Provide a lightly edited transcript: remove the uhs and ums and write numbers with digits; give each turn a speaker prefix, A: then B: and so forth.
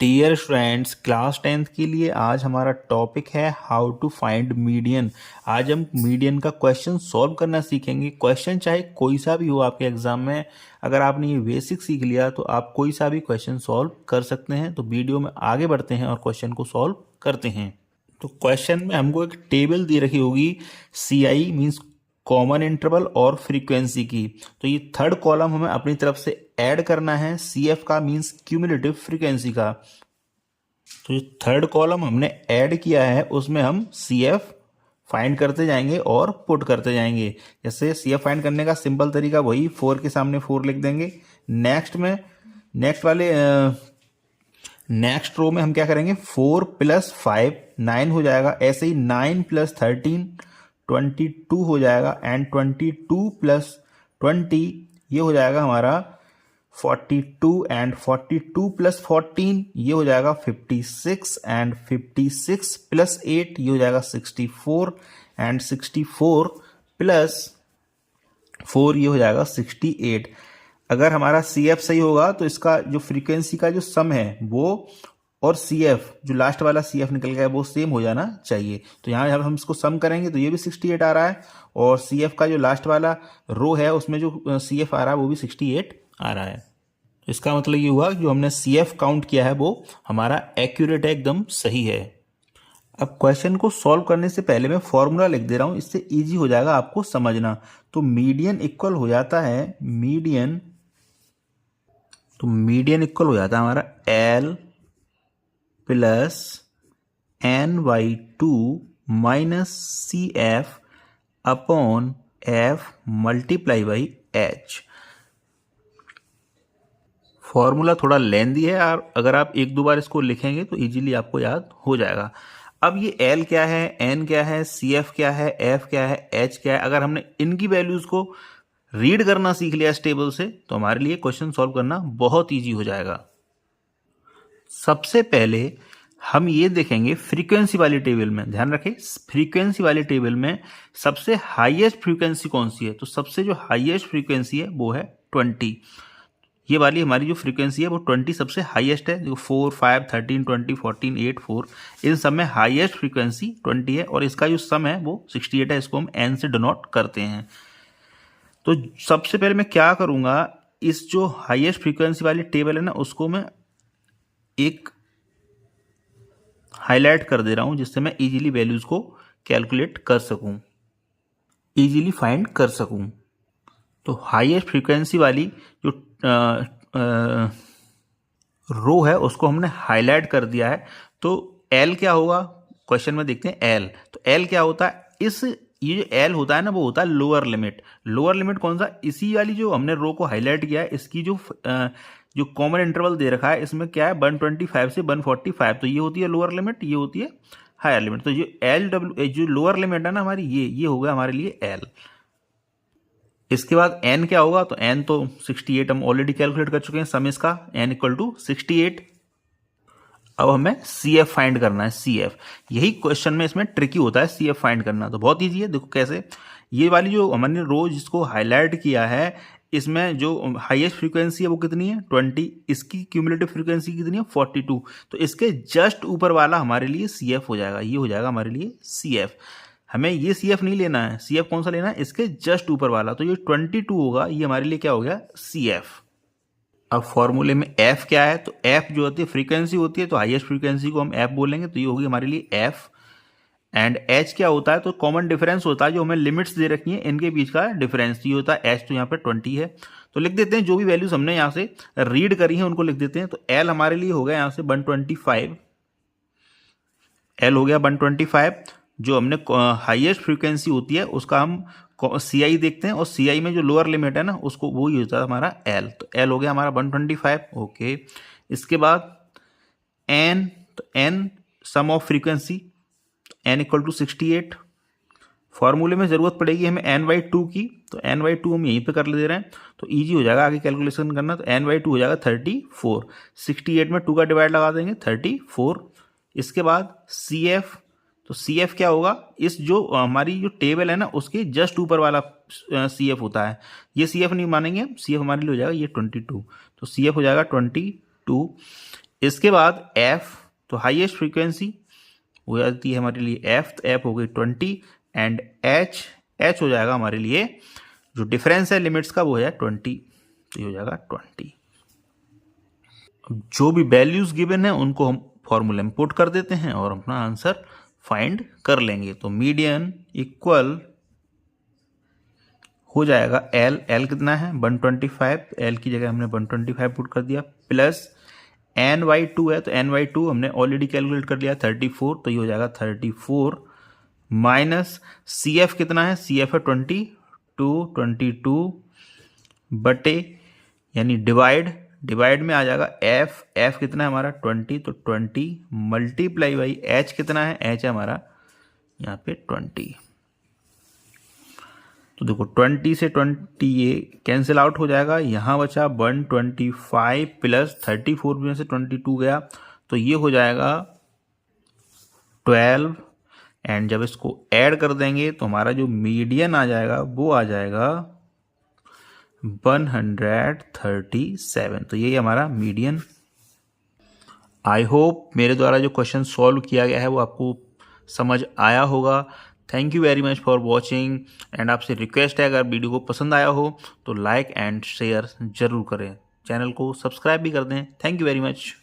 A: Dear students, class 10th के लिए आज हमारा टॉपिक है हाउ टू फाइंड मीडियन। आज हम मीडियन का क्वेश्चन सॉल्व करना सीखेंगे। क्वेश्चन चाहे कोई सा भी हो आपके एग्जाम में, अगर आपने ये बेसिक सीख लिया तो आप कोई सा भी क्वेश्चन सॉल्व कर सकते हैं। तो वीडियो में आगे बढ़ते हैं और क्वेश्चन को सॉल्व करते हैं। तो क्वेश्चन में हमको एक टेबल दी रखी होगी, सी आई मीन्स कॉमन इंटरवल और फ्रीक्वेंसी की। तो ये थर्ड कॉलम हमें अपनी तरफ से ऐड करना है, सी एफ का मीन्स क्यूमुलेटिव फ्रीक्वेंसी का। तो ये थर्ड कॉलम हमने ऐड किया है, उसमें हम सी एफ फाइंड करते जाएंगे और पुट करते जाएंगे। जैसे सी एफ फाइंड करने का सिंपल तरीका वही, 4 के सामने 4 लिख देंगे। नेक्स्ट रो में हम क्या करेंगे, 4 + 5 9 हो जाएगा। ऐसे ही 9 + 13 22 हो जाएगा। एंड 22 + 20 ये हो जाएगा हमारा 42। एंड 42 + 14 ये हो जाएगा 56। एंड 56 + 8 ये हो जाएगा 64। एंड 64 + 4 ये हो जाएगा 68। अगर हमारा सी एफ सही होगा तो इसका जो फ्रीक्वेंसी का जो सम है वो और सी एफ जो लास्ट वाला सी एफ निकल गया वो सेम हो जाना चाहिए। तो यहाँ जब हम इसको सम करेंगे तो ये भी 68 आ रहा है, और सी एफ का जो लास्ट वाला रो है उसमें जो सी एफ आ रहा है वो भी 68 आ रहा है। तो इसका मतलब ये हुआ कि जो हमने सी एफ काउंट किया है वो हमारा एक्यूरेट है, एकदम सही है। अब क्वेश्चन को सॉल्व करने से पहले मैं फॉर्मूला लिख दे रहा हूं, इससे इजी हो जाएगा आपको समझना। तो मीडियन इक्वल हो जाता है मीडियन इक्वल हो जाता है हमारा L + N/2 - CF upon F × H। Formula थोड़ा लेंदी है और अगर आप एक दो बार इसको लिखेंगे तो इजीली आपको याद हो जाएगा। अब ये L क्या है, N क्या है, CF क्या है, F क्या है, H क्या है, अगर हमने इनकी वैल्यूज को रीड करना सीख लिया इस टेबल से तो हमारे लिए क्वेश्चन सॉल्व करना बहुत इजी हो जाएगा। सबसे पहले हम ये देखेंगे फ्रीक्वेंसी वाली टेबल में, ध्यान रखें फ्रीक्वेंसी वाली टेबल में सबसे हाईएस्ट फ्रीक्वेंसी कौन सी है। तो सबसे जो हाईएस्ट फ्रीक्वेंसी है वो है 20। ये वाली हमारी जो फ्रीक्वेंसी है वो 20 सबसे हाईएस्ट है। जो 4, 5, 13, 20, 14, 8, 4 इन सब में हाईएस्ट फ्रीक्वेंसी 20 है, और इसका जो सम है वो 68 है। इसको हम n से डिनोट करते हैं। तो सबसे पहले मैं क्या करूंगा, इस जो हाईएस्ट फ्रीक्वेंसी वाली टेबल है ना उसको मैं एक हाईलाइट कर दे रहा हूं, जिससे मैं इजीली वैल्यूज को कैलकुलेट कर सकूं, इजीली फाइंड कर सकूं। तो हाईएस्ट फ्रीक्वेंसी वाली जो रो है उसको हमने हाईलाइट कर दिया है। तो L क्या होगा, क्वेश्चन में देखते हैं L। तो L क्या होता है, ये जो L होता है ना वो होता है लोअर लिमिट। लोअर लिमिट कौन सा, इसी वाली जो हमने रो को हाईलाइट किया है इसकी जो कॉमन इंटरवल दे रखा है इसमें क्या है 125 से 145। तो ये होती है लोअर लिमिट, ये होती है हायर लिमिट। तो जो लोअर लिमिट है ना हमारी, ये हो गया हमारे लिए L। इसके बाद n क्या होगा, तो n तो 68 हम ऑलरेडी कैलकुलेट कर चुके हैं, सम इसका n = 68। अब हमें CF फाइंड करना है। CF यही क्वेश्चन में इसमें ट्रिकी होता है, CF फाइंड करना। तो बहुत इजी है, देखो कैसे। ये वाली जो हमने रो जिसको हाईलाइट किया है इसमें जो हाईएस्ट फ्रीक्वेंसी है वो कितनी है 20, इसकी क्यूमुलेटिव फ्रीक्वेंसी कितनी है 42। तो इसके जस्ट ऊपर वाला हमारे लिए CF हो जाएगा, ये हो जाएगा हमारे लिए CF। हमें ये CF नहीं लेना है, CF कौन सा लेना है, इसके जस्ट ऊपर वाला। तो ये 22 होगा, ये हमारे लिए क्या हो गया CF। अब फॉर्मूले में F क्या है, तो F जो होती है फ्रीक्वेंसी होती है, तो हाईएस्ट फ्रीक्वेंसी को हम F बोलेंगे, तो ये होगी हमारे लिए F। एंड H क्या होता है, तो कॉमन डिफरेंस होता है, जो हमें लिमिट्स दे रखी है इनके बीच का डिफरेंस, ये होता है H। तो यहाँ पे 20 है, तो लिख देते हैं जो भी वैल्यूज हमने यहाँ से रीड करी है उनको लिख देते हैं। तो L हमारे लिए हो गया यहाँ से 125, L हो गया 125। जो हमने हाईएस्ट फ्रीक्वेंसी होती है उसका हम CI देखते हैं, और CI में जो लोअर लिमिट है ना उसको वो ही होता है हमारा L। तो L हो गया हमारा 125, ओके। इसके बाद N, तो N sum of frequency, N = 68। फॉर्मूले में जरूरत पड़ेगी हमें N/2 की, तो N/2 हम यहीं पे कर ले दे रहे हैं, तो इजी हो जाएगा आगे कैलकुलेशन करना। तो N/2 हो जाएगा 34, 68 में 2 का डिवाइड लगा देंगे 34। इसके बाद CF, तो CF क्या होगा, इस जो हमारी जो टेबल है ना उसके जस्ट ऊपर वाला CF होता है। ये CF नहीं मानेंगे हम, CF हमारे लिए हो जाएगा ये 22। तो CF हो जाएगा 22। इसके बाद एफ, तो हाईएस्ट फ्रीक्वेंसी वो आती है हमारे लिए एफ, तो एफ हो गई 20 एंड एच, एच हो जाएगा हमारे लिए जो डिफरेंस है लिमिट्स का वो है 20, तो ये हो जाएगा 20। अब जो भी वैल्यूज गिवन है उनको हम फॉर्मूले में पुट कर देते हैं और अपना आंसर फाइंड कर लेंगे। तो मीडियन इक्वल हो जाएगा एल, एल कितना है 125, एल की जगह हमने 125 पुट कर दिया, प्लस एन वाई टू है तो एन वाई टू हमने ऑलरेडी कैलकुलेट कर लिया 34, तो ये हो जाएगा 34 माइनस सी एफ कितना है, सी एफ है 22 बटे यानी डिवाइड, डिवाइड में आ जाएगा एफ, एफ कितना है हमारा 20, तो 20 मल्टीप्लाई बाई एच कितना है, एच है हमारा यहाँ पे 20। तो देखो 20 से 20 ये कैंसिल आउट हो जाएगा, यहाँ बचा 125 प्लस 34 में से 22 गया तो ये हो जाएगा 12 एंड जब इसको ऐड कर देंगे तो हमारा जो मीडियन आ जाएगा वो आ जाएगा 137। तो यही हमारा मीडियन। आई होप मेरे द्वारा जो क्वेश्चन सॉल्व किया गया है वो आपको समझ आया होगा। Thank you very much for watching and आपसे रिक्वेस्ट है अगर वीडियो को पसंद आया हो तो लाइक एंड शेयर जरूर करें, चैनल को सब्सक्राइब भी कर दें। Thank you very much.